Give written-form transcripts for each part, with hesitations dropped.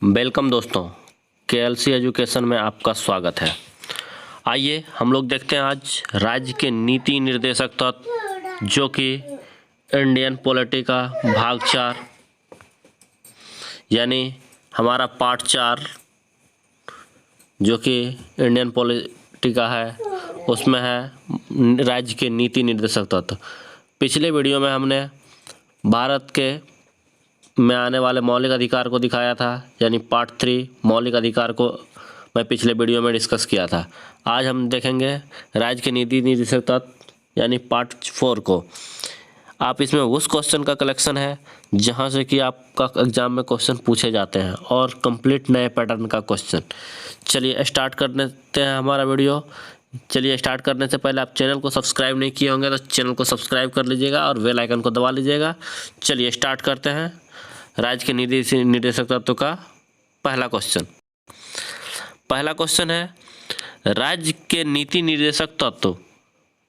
Welcome दोस्तों, KLC education में आपका स्वागत है। आइए हम लोग देखते हैं आज राज्य के नीति निर्देशक तत्व जो कि इंडियन पॉलिटी का भाग 4 यानी हमारा पार्ट 4 जो कि इंडियन पॉलिटी का है, उसमें है राज्य के नीति निर्देशक तत्व। पिछले वीडियो में हमने भारत के में आने वाले मौलिक अधिकार को दिखाया था, यानी पार्ट 3 मौलिक अधिकार को मैं पिछले वीडियो में डिस्कस किया था। आज हम देखेंगे राज्य के नीति निर्देशक तत्व यानी पार्ट 4 को। आप इसमें उस क्वेश्चन का कलेक्शन है जहां से कि आपका एग्जाम में क्वेश्चन पूछे जाते हैं और कंप्लीट नए पैटर्न का क्वेश्चन। चलिए स्टार्ट कर देते हैं हमारा वीडियो। चलिए स्टार्ट करने से पहले आप चैनल को सब्सक्राइब नहीं किए होंगे तो चैनल को सब्सक्राइब कर लीजिएगा और बेल आइकन को दबा लीजिएगा। चलिए स्टार्ट करते हैं राज्य के नीति निर्देशक तत्व का पहला क्वेश्चन। पहला क्वेश्चन है, राज्य के नीति निर्देशक तत्व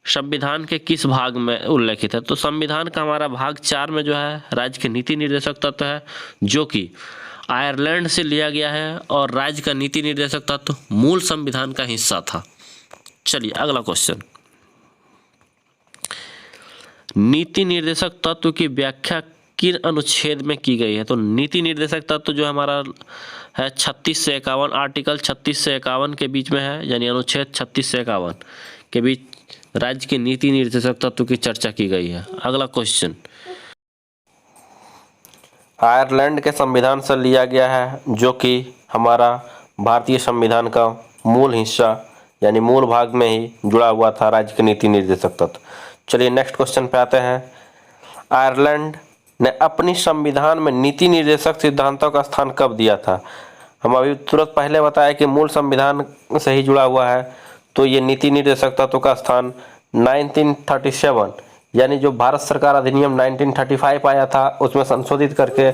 संविधान के किस भाग में उल्लेखित है? तो संविधान का हमारा भाग 4 में जो है राज्य के नीति निर्देशक तत्व है, जो कि आयरलैंड से लिया गया है और राज्य का नीति निर्देशक तत्व मूल संविधान का हिस्सा था। चलिए अगला क्वेश्चन, नीति निर्देशक तत्व की व्याख्या किन अनुच्छेद में की गई है? तो नीति निर्देशक तत्व जो हमारा है 36 से 51, आर्टिकल 36 से 51 के बीच में है, यानी अनुच्छेद 36 से 51 के बीच राज्य के नीति निर्देशक तत्व की चर्चा की गई है। अगला क्वेश्चन, आयरलैंड के संविधान से लिया गया है जो कि हमारा भारतीय संविधान का मूल हिस्सा यानी मूल भाग में ही जुड़ा हुआ था राज्य के नीति निर्देशक तत्व। चलिए नेक्स्ट क्वेश्चन पे आते हैं। आयरलैंड ने अपनी संविधान में नीति निर्देशक सिद्धांतों का स्थान कब दिया था? हम अभी तुरंत पहले बताया कि मूल संविधान से ही जुड़ा हुआ है, तो ये नीति निर्देशक तत्व का स्थान 1937 यानी जो भारत सरकार अधिनियम 1935 आया था उसमें संशोधित करके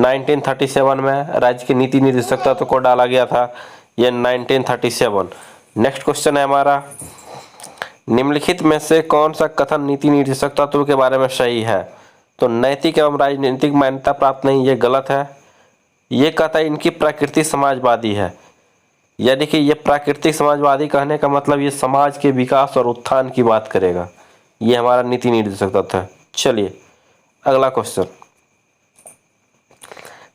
1937 में राज्य के नीति निर्देशक तत्व को डाला गया था, ये 1937। नेक्स्ट क्वेश्चन है हमारा, निम्नलिखित में से कौन सा कथन नीति निर्देशक तत्व के बारे में सही है? तो नैतिक एवं राजनीतिक मान्यता प्राप्त नहीं, ये गलत है। ये कहता है इनकी प्रकृति समाजवादी है, यानी कि ये प्राकृतिक समाजवादी कहने का मतलब ये समाज के विकास और उत्थान की बात करेगा। ये हमारा नीति निर्देशक तत्व है। चलिए अगला क्वेश्चन,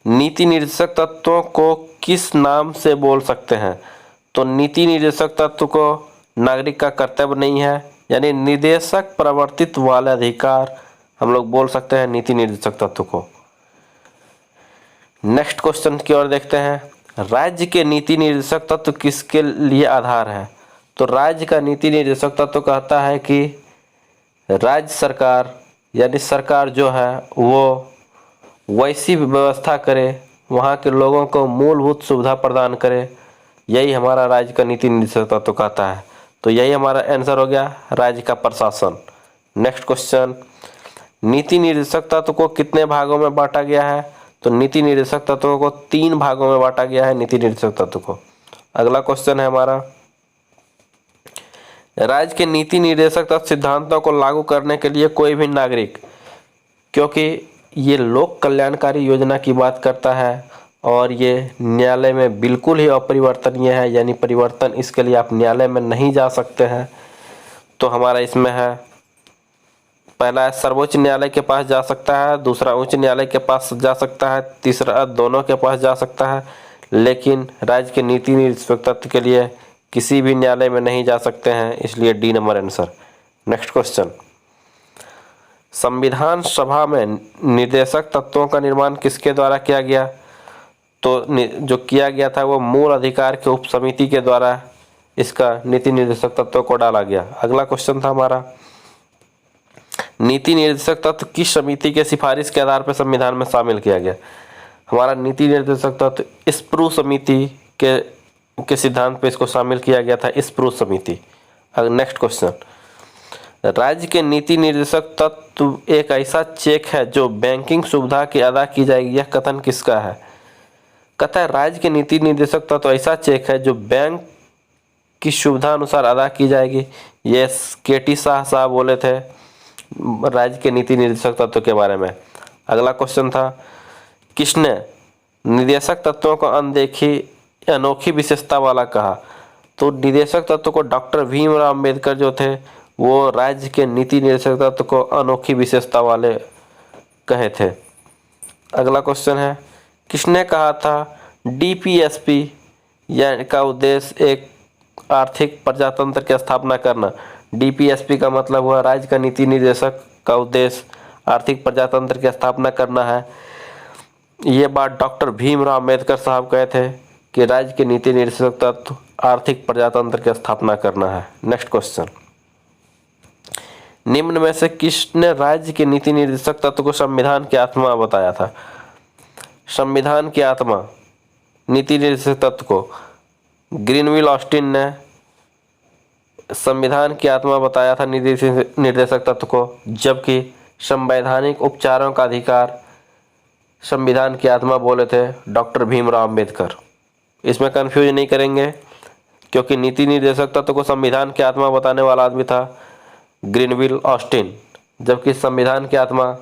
नीति निर्देशक तत्वों को किस नाम से बोल सकते हैं? तो नीति निर्देशक तत्व को नागरिक का कर्तव्य नहीं है, यानी निर्देशक प्रवर्तित वाले अधिकार हम लोग बोल सकते हैं नीति निर्देशक तत्व को। नेक्स्ट क्वेश्चन की ओर देखते हैं, राज्य के नीति निर्देशक तत्व किसके लिए आधार है? तो राज्य का नीति निर्देशक तत्व कहता है कि राज्य सरकार यानी सरकार जो है वो वैसी व्यवस्था करे, वहाँ के लोगों को मूलभूत सुविधा प्रदान करे, यही हमारा राज्य का नीति निर्देशक तत्व कहता है। तो यही हमारा आंसर हो गया, राज्य का प्रशासन। नेक्स्ट क्वेश्चन, नीति निर्देशक तत्व को कितने भागों में बांटा गया है? तो नीति निर्देशक तत्वों को 3 भागों में बांटा गया है नीति निर्देशक तत्व को। अगला क्वेश्चन है हमारा, राज्य के नीति निर्देशक तत्व सिद्धांतों को लागू करने के लिए कोई भी नागरिक, क्योंकि ये लोक कल्याणकारी योजना की बात करता है और ये न्यायालय में बिल्कुल ही अपरिवर्तनीय है, यानी परिवर्तन इसके लिए आप न्यायालय में नहीं जा सकते हैं। तो हमारा इसमें है, पहला सर्वोच्च न्यायालय के पास जा सकता है, दूसरा उच्च न्यायालय के पास जा सकता है, तीसरा दोनों के पास जा सकता है, लेकिन राज्य के नीति निर्देशक तत्व के लिए किसी भी न्यायालय में नहीं जा सकते हैं, इसलिए D number answer. Next question, संविधान सभा में निर्देशक तत्वों का निर्माण किसके द्वारा किया गया? तो जो किया गया था वो मूल अधिकार के उप समिति के द्वारा इसका नीति निर्देशक तत्वों को डाला गया। अगला क्वेश्चन था हमारा, नीति निर्देशक तत्व किस समिति के सिफारिश के आधार पर संविधान में शामिल किया गया? हमारा नीति निर्देशक तत्व स्प्रू समिति के सिद्धांत पे इसको शामिल किया गया था, स्प्रू समिति। नेक्स्ट क्वेश्चन, राज्य के नीति निर्देशक तत्व एक ऐसा चेक है जो बैंकिंग सुविधा की अदा की जाएगी, यह कथन किसका है? कहता है राज्य के नीति निर्देशक तत्व ऐसा चेक है जो बैंक की सुविधा अनुसार अदा की जाएगी। ये के.टी. शाह साहब बोले थे राज्य के नीति निर्देशक तत्व के बारे में। अगला क्वेश्चन था, किसने निदेशक तत्वों को अनदेखी अनोखी विशेषता वाला कहा। तो निदेशक तत्व को डॉक्टर भीमराव अंबेडकर जो थे वो राज्य के नीति निर्देशक तत्व को अनोखी विशेषता वाले कहे थे। अगला क्वेश्चन है, किसने कहा था डीपीएसपी का उद्देश्य एक आर्थिक प्रजातंत्र की स्थापना करना। डीपीएसपी का मतलब हुआ राज्य का नीति निर्देशक का उद्देश्य आर्थिक प्रजातंत्र की स्थापना करना है। ये बात डॉक्टर भीमराव अंबेडकर साहब कहे थे कि राज्य के नीति निर्देशक तत्व आर्थिक प्रजातंत्र की स्थापना करना है। नेक्स्ट क्वेश्चन, निम्न में से किसने राज्य के नीति निर्देशक तत्व को संविधान की आत्मा बताया था। संविधान की आत्मा नीति निर्देशक तत्व को ग्रीनविल ऑस्टिन ने संविधान की आत्मा बताया था नीति निर्देशक तत्व को, जबकि संवैधानिक उपचारों का अधिकार संविधान की आत्मा बोले थे डॉक्टर भीमराव अंबेडकर। इसमें कंफ्यूज नहीं करेंगे क्योंकि नीति निर्देशक तत्व को संविधान की आत्मा बताने वाला आदमी था ग्रीनविल ऑस्टिन, जबकि संविधान की आत्मा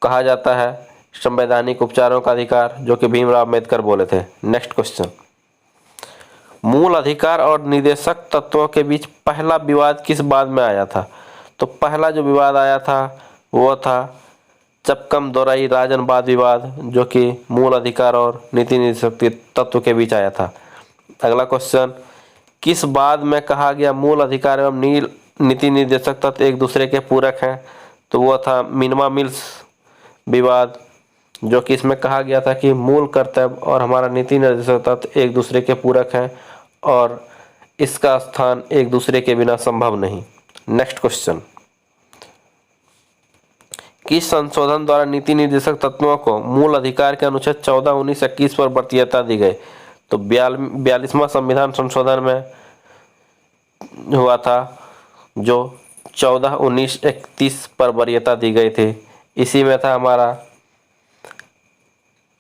कहा जाता है संवैधानिक उपचारों का अधिकार जो कि भीमराव अंबेडकर बोले थे। नेक्स्ट क्वेश्चन, मूल अधिकार और निर्देशक तत्वों के बीच पहला विवाद किस बात में आया था। तो पहला जो विवाद आया था वो था चपकम दोरई राजनवाद विवाद, जो कि मूल अधिकार और नीति निर्देशक तत्व के बीच आया था। अगला क्वेश्चन, किस बात में कहा गया मूल अधिकार एवं नीति निर्देशक तत्व एक दूसरे के पूरक हैं। तो वो था मिनिमा मिल्स विवाद, जो कि इसमें कहा गया था कि मूल कर्तव्य और हमारा नीति निर्देशक तत्व एक दूसरे के पूरक हैं और इसका स्थान एक दूसरे के बिना संभव नहीं। नेक्स्ट क्वेश्चन, किस संशोधन द्वारा नीति निर्देशक तत्वों को मूल अधिकार के अनुच्छेद 14, 19, 21 पर वरीयता दी गई। तो 42वां संविधान संशोधन में हुआ था जो 14, 19, 31 पर वरीयता दी गई थी। इसी में था हमारा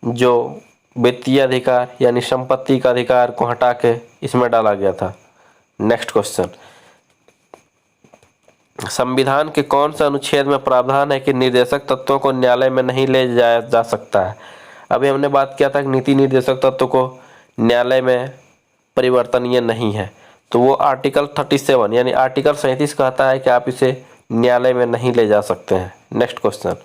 जो वित्तीय अधिकार यानी संपत्ति का अधिकार को हटा के इसमें डाला गया था। नेक्स्ट क्वेश्चन, संविधान के कौन से अनुच्छेद में प्रावधान है कि निर्देशक तत्वों को न्यायालय में नहीं ले जाया जा सकता है। अभी हमने बात किया था कि नीति निर्देशक तत्व को न्यायालय में परिवर्तनीय नहीं है, तो वो आर्टिकल 37 यानी आर्टिकल 37 कहता है कि आप इसे न्यायालय में नहीं ले जा सकते हैं। नेक्स्ट क्वेश्चन,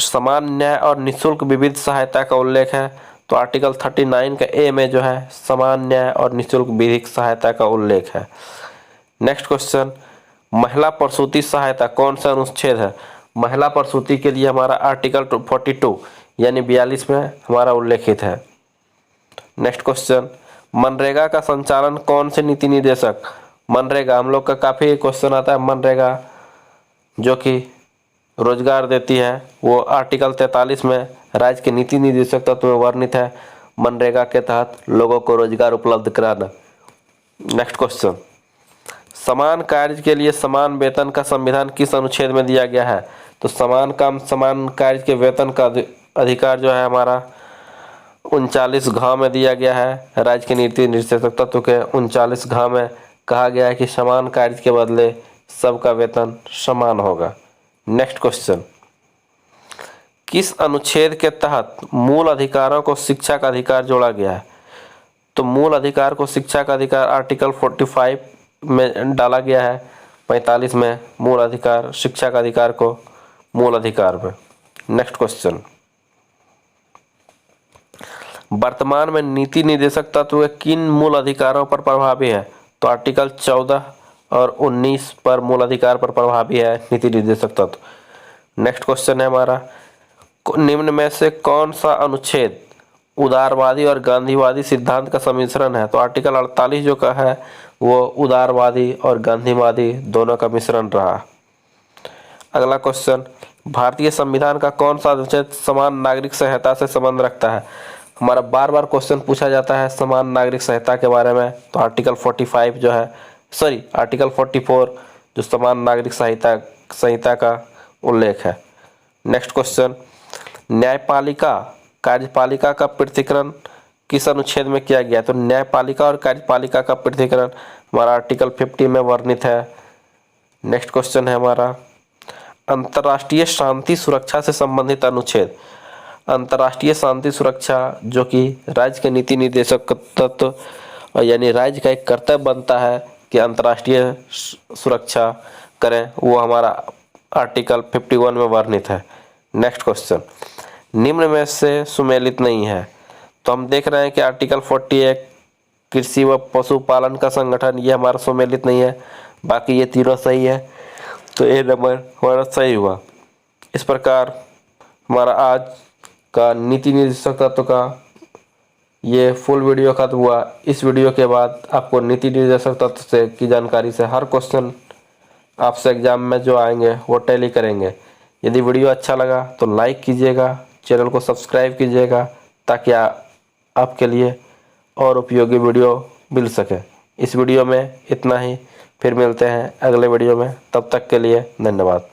समान न्याय और निःशुल्क विविध सहायता का उल्लेख है। तो आर्टिकल 39 का ए में जो है समान न्याय और निःशुल्क विधिक सहायता का उल्लेख है। नेक्स्ट क्वेश्चन, महिला प्रसूति सहायता कौन सा अनुच्छेद है। महिला प्रसूति के लिए हमारा आर्टिकल 42 यानी 42 में हमारा उल्लेखित है। नेक्स्ट क्वेश्चन, मनरेगा का संचालन कौन से नीति निर्देशक। मनरेगा हम लोग का काफ़ी क्वेश्चन आता है, मनरेगा जो कि रोजगार देती है वो आर्टिकल 43 में राज्य के नीति निर्देशक तत्व में वर्णित है। मनरेगा के तहत लोगों को रोजगार उपलब्ध कराना। नेक्स्ट क्वेश्चन, समान कार्य के लिए समान वेतन का संविधान किस अनुच्छेद में दिया गया है। तो समान काम समान कार्य के वेतन का अधिकार जो है हमारा 39 घ में दिया गया है। राज्य के नीति निर्देशक तत्व के 39 घ में कहा गया है कि समान कार्य के बदले सबका वेतन समान होगा। नेक्स्ट क्वेश्चन, किस अनुच्छेद के तहत मूल अधिकारों को शिक्षा का अधिकार जोड़ा गया है। तो मूल अधिकार को शिक्षा का अधिकार आर्टिकल 45 में डाला गया है। 45 में मूल अधिकार शिक्षा का अधिकार को मूल अधिकार में। नेक्स्ट क्वेश्चन, वर्तमान में नीति निर्देशक तत्व किन मूल अधिकारों पर प्रभावी है। तो आर्टिकल 14 और 19 पर मूल अधिकार पर प्रभावी है नीति निर्देशक तत्व। नेक्स्ट क्वेश्चन है हमारा, निम्न में से कौन सा अनुच्छेद उदारवादी और गांधीवादी सिद्धांत का सम्मिश्रण है। तो आर्टिकल 48 जो का है वो उदारवादी और गांधीवादी दोनों का मिश्रण रहा। अगला क्वेश्चन, भारतीय संविधान का कौन सा अनुच्छेद समान नागरिक संहिता से संबंध रखता है। हमारा बार बार क्वेश्चन पूछा जाता है समान नागरिक संहिता के बारे में। तो आर्टिकल 45 जो है आर्टिकल 44 जो समान नागरिक संहिता का उल्लेख है। नेक्स्ट क्वेश्चन, न्यायपालिका कार्यपालिका का पृथक्करण किस अनुच्छेद में किया गया। तो न्यायपालिका और कार्यपालिका का पृथक्करण हमारा आर्टिकल 50 में वर्णित है। नेक्स्ट क्वेश्चन है हमारा, अंतर्राष्ट्रीय शांति सुरक्षा से संबंधित अनुच्छेद। अंतर्राष्ट्रीय शांति सुरक्षा, जो कि राज्य के नीति निर्देशक तत्व यानी राज्य का एक कर्तव्य बनता है कि अंतर्राष्ट्रीय सुरक्षा करें, वो हमारा आर्टिकल 51 में वर्णित है। नेक्स्ट क्वेश्चन, निम्न में से सुमेलित नहीं है। तो हम देख रहे हैं कि आर्टिकल 41 कृषि व पशुपालन का संगठन, ये हमारा सुमेलित नहीं है, बाकी ये तीनों सही है, तो ए नंबर हमारा सही हुआ। इस प्रकार हमारा आज का नीति निर्देशक तत्व का ये फुल वीडियो खत्म हुआ। इस वीडियो के बाद आपको नीति निर्देशक तत्व से की जानकारी से हर क्वेश्चन आपसे एग्जाम में जो आएंगे वो टैली करेंगे। यदि वीडियो अच्छा लगा तो लाइक कीजिएगा, चैनल को सब्सक्राइब कीजिएगा, ताकि आपके लिए और उपयोगी वीडियो मिल सके। इस वीडियो में इतना ही, फिर मिलते हैं अगले वीडियो में, तब तक के लिए धन्यवाद।